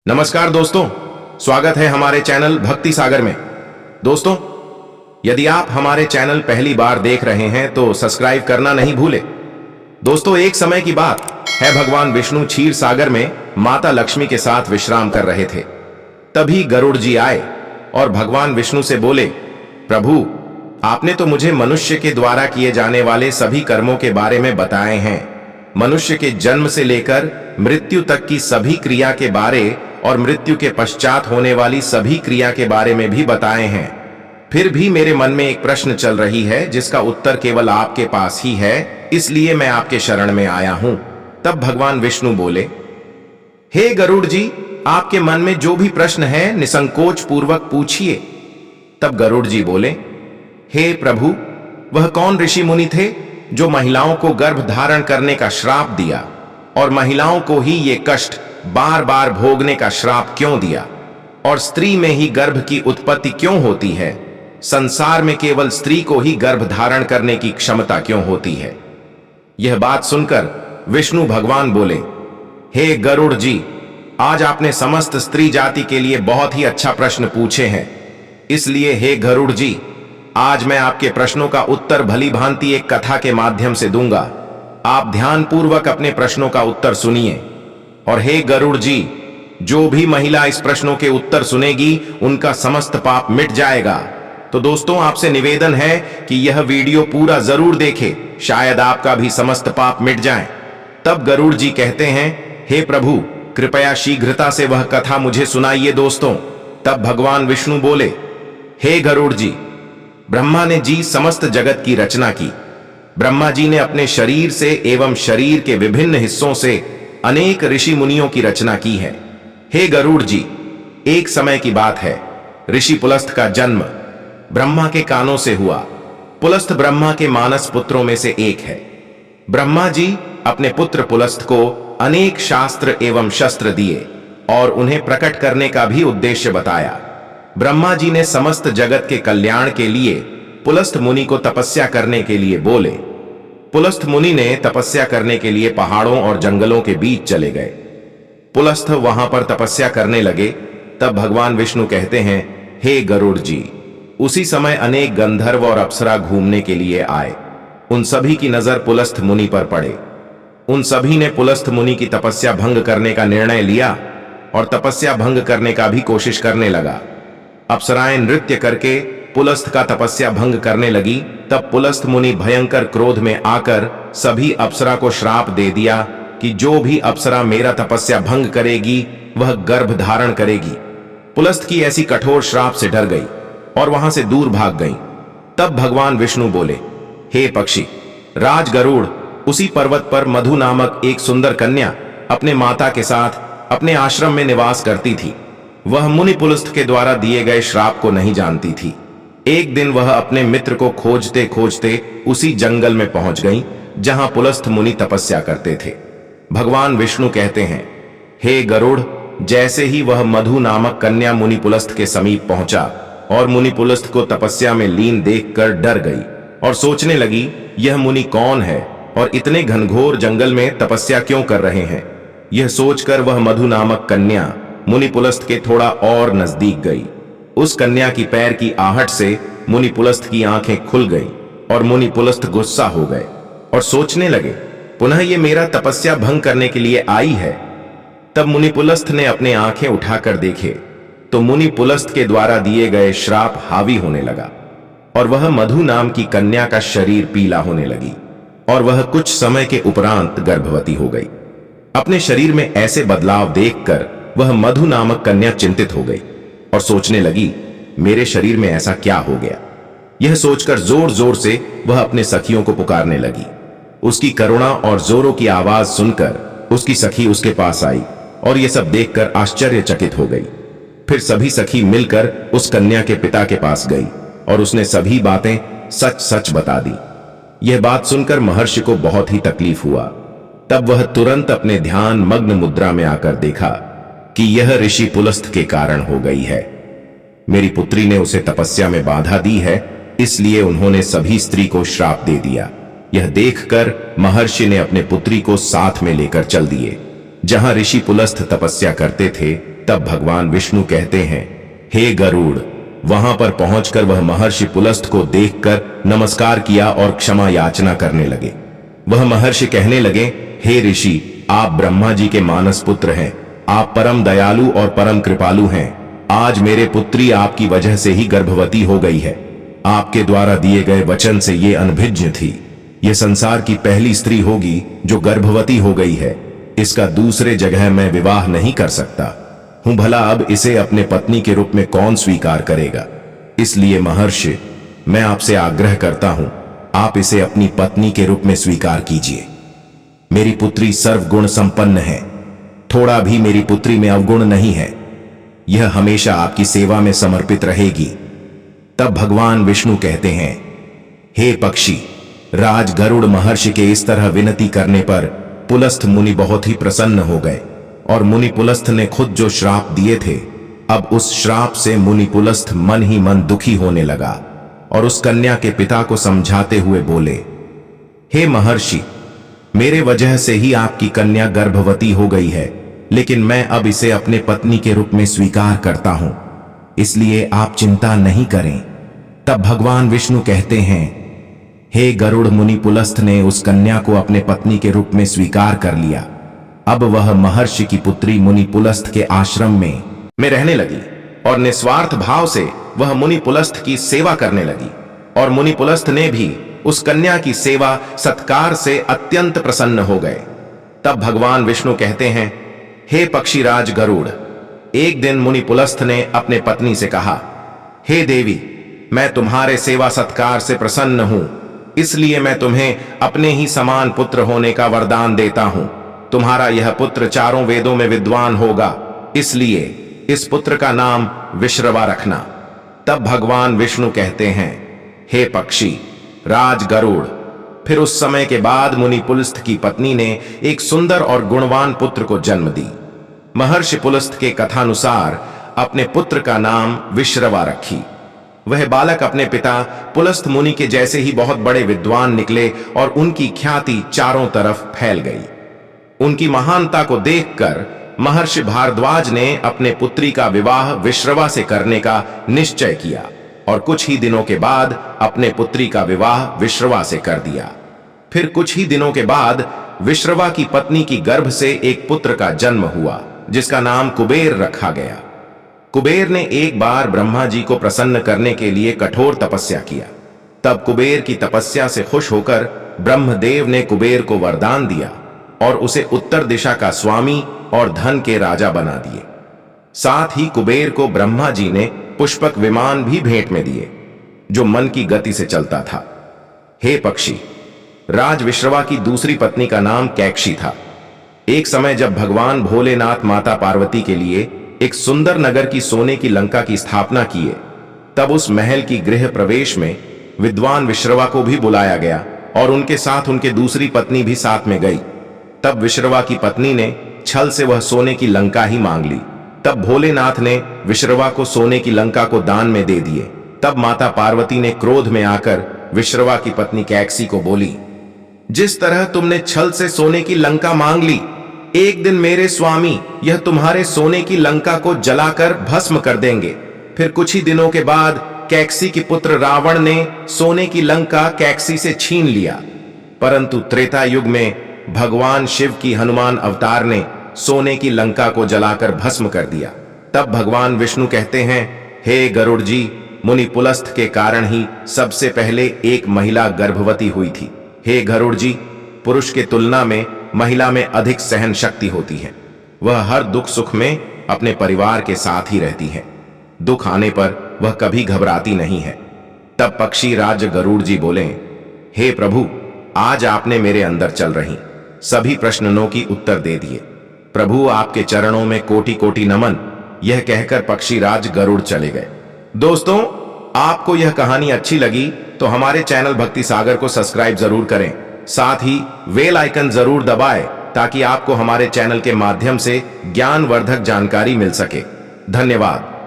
नमस्कार दोस्तों, स्वागत है हमारे चैनल भक्ति सागर में। दोस्तों, यदि आप हमारे चैनल पहली बार देख रहे हैं तो सब्सक्राइब करना नहीं भूले। दोस्तों, एक समय की बात है, भगवान विष्णु क्षीर सागर में माता लक्ष्मी के साथ विश्राम कर रहे थे। तभी गरुड़ जी आए और भगवान विष्णु से बोले, प्रभु, आपने तो मुझे मनुष्य के द्वारा किए जाने वाले सभी कर्मों के बारे में बताए हैं। मनुष्य के जन्म से लेकर मृत्यु तक की सभी क्रिया के बारे और मृत्यु के पश्चात होने वाली सभी क्रिया के बारे में भी बताए हैं। फिर भी मेरे मन में एक प्रश्न चल रही है जिसका उत्तर केवल आपके पास ही है, इसलिए मैं आपके शरण में आया हूं। तब भगवान विष्णु बोले, हे गरुड़ जी, आपके मन में जो भी प्रश्न है निसंकोच पूर्वक पूछिए। तब गरुड़ जी बोले, हे प्रभु, वह कौन ऋषि मुनि थे जो महिलाओं को गर्भ धारण करने का श्राप दिया, और महिलाओं को ही ये कष्ट बार बार भोगने का श्राप क्यों दिया? और स्त्री में ही गर्भ की उत्पत्ति क्यों होती है? संसार में केवल स्त्री को ही गर्भ धारण करने की क्षमता क्यों होती है? यह बात सुनकर विष्णु भगवान बोले, हे गरुड़ जी, आज आपने समस्त स्त्री जाति के लिए बहुत ही अच्छा प्रश्न पूछे हैं। इसलिए हे गरुड़ जी, आज मैं आपके प्रश्नों का उत्तर भली भांति एक कथा के माध्यम से दूंगा। आप ध्यानपूर्वक अपने प्रश्नों का उत्तर सुनिए। और हे गरुड़ जी, जो भी महिला इस प्रश्नों के उत्तर सुनेगी उनका समस्त पाप मिट जाएगा। तो दोस्तों, आपसे निवेदन है कि यह वीडियो पूरा जरूर देखें, शायद आपका भी समस्त पाप मिट जाए। तब गरुड़ जी कहते हैं, हे प्रभु, कृपया शीघ्रता से वह कथा मुझे सुनाइए दोस्तों। तब भगवान विष्णु बोले, हे गरुड़ जी, ब्रह्मा ने जी समस्त जगत की रचना की। ब्रह्मा जी ने अपने शरीर से एवं शरीर के विभिन्न हिस्सों से अनेक ऋषि मुनियों की रचना की है। हे गरुड़ जी, एक समय की बात है, ऋषि पुलस्त्य का जन्म ब्रह्मा के कानों से हुआ। पुलस्त्य ब्रह्मा के मानस पुत्रों में से एक है। ब्रह्मा जी अपने पुत्र पुलस्त्य को अनेक शास्त्र एवं शस्त्र दिए और उन्हें प्रकट करने का भी उद्देश्य बताया। ब्रह्मा जी ने समस्त जगत के कल्याण के लिए पुलस्त्य मुनि को तपस्या करने के लिए बोले। पुलस्त्य मुनि ने तपस्या करने के लिए पहाड़ों और जंगलों के बीच चले गए। पुलस्त्य वहां पर तपस्या करने लगे। तब भगवान विष्णु कहते हैं, हे गरुड़ जी, उसी समय अनेक गंधर्व और अप्सरा घूमने के लिए आए। उन सभी की नजर पुलस्त्य मुनि पर पड़े। उन सभी ने पुलस्त्य मुनि की तपस्या भंग करने का निर्णय लिया और तपस्या भंग करने का भी कोशिश करने लगा। अप्सराएं नृत्य करके पुलस्त्य का तपस्या भंग करने लगी। तब पुलस्त्य मुनि भयंकर क्रोध में आकर सभी अप्सरा को श्राप दे दिया कि जो भी अप्सरा मेरा तपस्या भंग करेगी वह गर्भ धारण करेगी। पुलस्त्य की ऐसी कठोर श्राप से डर गई और वहां से दूर भाग गई। तब भगवान विष्णु बोले, हे पक्षी, राज गरुड़, उसी पर्वत पर मधु नामक एक सुंदर कन्या अपने माता के साथ अपने आश्रम में निवास करती थी। वह मुनि पुलस्त्य के द्वारा दिए गए श्राप को नहीं जानती थी। एक दिन वह अपने मित्र को खोजते खोजते उसी जंगल में पहुंच गई जहां पुलस्त्य मुनि तपस्या करते थे। भगवान विष्णु कहते हैं, हे गरुड़, जैसे ही वह मधु नामक कन्या मुनि पुलस्त्य के समीप पहुंचा और मुनि पुलस्त्य को तपस्या में लीन देखकर डर गई और सोचने लगी, यह मुनि कौन है और इतने घनघोर जंगल में तपस्या क्यों कर रहे हैं। यह सोचकर वह मधु नामक कन्या मुनि पुलस्त्य के थोड़ा और नजदीक गई। उस कन्या की पैर की आहट से मुनि पुलस्त्य की आंखें खुल गई और मुनि पुलस्त्य गुस्सा हो गए और सोचने लगे, पुनः ये मेरा तपस्या भंग करने के लिए आई है। तब मुनि पुलस्त्य ने अपने आंखें उठाकर देखे तो मुनि पुलस्त्य के द्वारा दिए गए श्राप हावी होने लगा और वह मधु नाम की कन्या का शरीर पीला होने लगी और वह कुछ समय के उपरांत गर्भवती हो गई। अपने शरीर में ऐसे बदलाव देखकर वह मधु नामक कन्या चिंतित हो गई और सोचने लगी, मेरे शरीर में ऐसा क्या हो गया। यह सोचकर जोर जोर से वह अपने सखियों को पुकारने लगी। उसकी करुणा और जोरों की आवाज सुनकर उसकी सखी उसके पास आई और यह सब देखकर आश्चर्यचकित हो गई। फिर सभी सखी मिलकर उस कन्या के पिता के पास गई और उसने सभी बातें सच सच बता दी। यह बात सुनकर महर्षि को बहुत ही तकलीफ हुआ। तब वह तुरंत अपने ध्यान मग्न मुद्रा में आकर देखा कि यह ऋषि पुलस्त्य के कारण हो गई है। मेरी पुत्री ने उसे तपस्या में बाधा दी है, इसलिए उन्होंने सभी स्त्री को श्राप दे दिया। यह देखकर महर्षि ने अपने पुत्री को साथ में लेकर चल दिए। जहां ऋषि पुलस्त्य तपस्या करते थे तब भगवान विष्णु कहते हैं, हे गरुड़। वहां पर पहुंचकर वह महर्षि पुलस्त को देखकर नमस्कार किया और क्षमा याचना करने लगे। वह महर्षि कहने लगे, हे ऋषि, आप ब्रह्मा जी के मानस पुत्र हैं। आप परम दयालु और परम कृपालु हैं। आज मेरे पुत्री आपकी वजह से ही गर्भवती हो गई है। आपके द्वारा दिए गए वचन से ये अनभिज्ञ थी। ये संसार की पहली स्त्री होगी जो गर्भवती हो गई है। इसका दूसरे जगह मैं विवाह नहीं कर सकता हूं। भला अब इसे अपने पत्नी के रूप में कौन स्वीकार करेगा? इसलिए महर्षि, मैं आपसे आग्रह करता हूं, आप इसे अपनी पत्नी के रूप में स्वीकार कीजिए। मेरी पुत्री सर्वगुण संपन्न है। थोड़ा भी मेरी पुत्री में अवगुण नहीं है। यह हमेशा आपकी सेवा में समर्पित रहेगी। तब भगवान विष्णु कहते हैं, हे पक्षी, राज गरुड़ महर्षि के इस तरह विनती करने पर पुलस्थ मुनि बहुत ही प्रसन्न हो गए और मुनि पुलस्थ ने खुद जो श्राप दिए थे, अब उस श्राप से मुनि पुलस्थ मन ही मन दुखी होने लगा और उस कन्या के पिता को समझाते हुए बोले, हे महर्षि, मेरे वजह से ही आपकी कन्या गर्भवती हो गई है, लेकिन मैं अब इसे अपने पत्नी के रूप में स्वीकार करता हूं, इसलिए आप चिंता नहीं करें। तब भगवान विष्णु कहते हैं, हे गरुड़ मुनि पुलस्थ ने उस कन्या को अपने पत्नी के रूप में स्वीकार कर लिया। अब वह महर्षि की पुत्री मुनि पुलस्थ के आश्रम में रहने लगी और निस्वार्थ भाव से वह मुनि पुलस्थ की सेवा करने लगी और मुनि पुलस्थ ने भी उस कन्या की सेवा सत्कार से अत्यंत प्रसन्न हो गए। तब भगवान विष्णु कहते हैं, हे पक्षीराज गरुड़, एक दिन मुनि पुलस्थ ने अपने पत्नी से कहा, हे देवी, मैं तुम्हारे सेवा सत्कार से प्रसन्न हूं, इसलिए मैं तुम्हें अपने ही समान पुत्र होने का वरदान देता हूं। तुम्हारा यह पुत्र चारों वेदों में विद्वान होगा, इसलिए इस पुत्र का नाम विश्रवा रखना। तब भगवान विष्णु कहते हैं, हे पक्षी राज गरुड़, फिर उस समय के बाद मुनि पुलस्थ की पत्नी ने एक सुंदर और गुणवान पुत्र को जन्म दी। महर्षि पुलस्थ के कथानुसार अपने पुत्र का नाम विश्रवा रखी। वह बालक अपने पिता पुलस्थ मुनि के जैसे ही बहुत बड़े विद्वान निकले और उनकी ख्याति चारों तरफ फैल गई। उनकी महानता को देखकर महर्षि भारद्वाज ने अपने पुत्री का विवाह विश्रवा से करने का निश्चय किया और कुछ ही दिनों के बाद अपने पुत्री का विवाह विश्रवा से कर दिया। फिर कुछ ही दिनों के बाद विश्रवा की पत्नी की गर्भ से एक पुत्र का जन्म हुआ, जिसका नाम कुबेर रखा गया। कुबेर ने एक बार ब्रह्मा जी को प्रसन्न करने के लिए कठोर तपस्या किया। तब कुबेर की तपस्या से खुश होकर ब्रह्मदेव ने कुबेर को वरदान दिया और उसे उत्तर दिशा का स्वामी और धन के राजा बना दिए। साथ ही कुबेर को ब्रह्मा जी ने पुष्पक विमान भी भेंट में दिए, जो मन की गति से चलता था। हे पक्षी, राज विश्रवा की दूसरी पत्नी का नाम कैकशी था। एक समय जब भगवान भोलेनाथ माता पार्वती के लिए एक सुंदर नगर की सोने की लंका की स्थापना किए, तब उस महल की गृह प्रवेश में विद्वान विश्रवा को भी बुलाया गया और उनके साथ उनके दूसरी पत्नी भी साथ में गई। तब विश्रवा की पत्नी ने छल से वह सोने की लंका ही मांग ली। तब भोलेनाथ ने विश्रवा को सोने की लंका को दान में दे दिए। तब माता पार्वती ने क्रोध में आकर विश्रवा की पत्नी कैकसी को बोली, जिस तरह तुमने छल से सोने की लंका मांग ली, एक दिन मेरे स्वामी यह तुम्हारे सोने की लंका को जलाकर भस्म कर देंगे। फिर कुछ ही दिनों के बाद कैकसी के पुत्र रावण ने सोने की लंका कैकसी से छीन लिया, परंतु त्रेता युग में भगवान शिव की हनुमान अवतार ने सोने की लंका को जलाकर भस्म कर दिया। तब भगवान विष्णु कहते हैं, हे गरुड़ जी, मुनि पुलस्थ के कारण ही सबसे पहले एक महिला गर्भवती हुई थी। हे गरुड़ जी, पुरुष के तुलना में महिला में अधिक सहन शक्ति होती है। वह हर दुख सुख में अपने परिवार के साथ ही रहती है। दुख आने पर वह कभी घबराती नहीं है। तब पक्षी राज गरुड़ जी बोले, हे प्रभु, आज आपने मेरे अंदर चल रही सभी प्रश्नों की उत्तर दे दिए। प्रभु, आपके चरणों में कोटि कोटि नमन। यह कहकर पक्षी राज गरुड़ चले गए। दोस्तों, आपको यह कहानी अच्छी लगी तो हमारे चैनल भक्ति सागर को सब्सक्राइब जरूर करें, साथ ही बेल आइकन जरूर दबाएं ताकि आपको हमारे चैनल के माध्यम से ज्ञानवर्धक जानकारी मिल सके। धन्यवाद।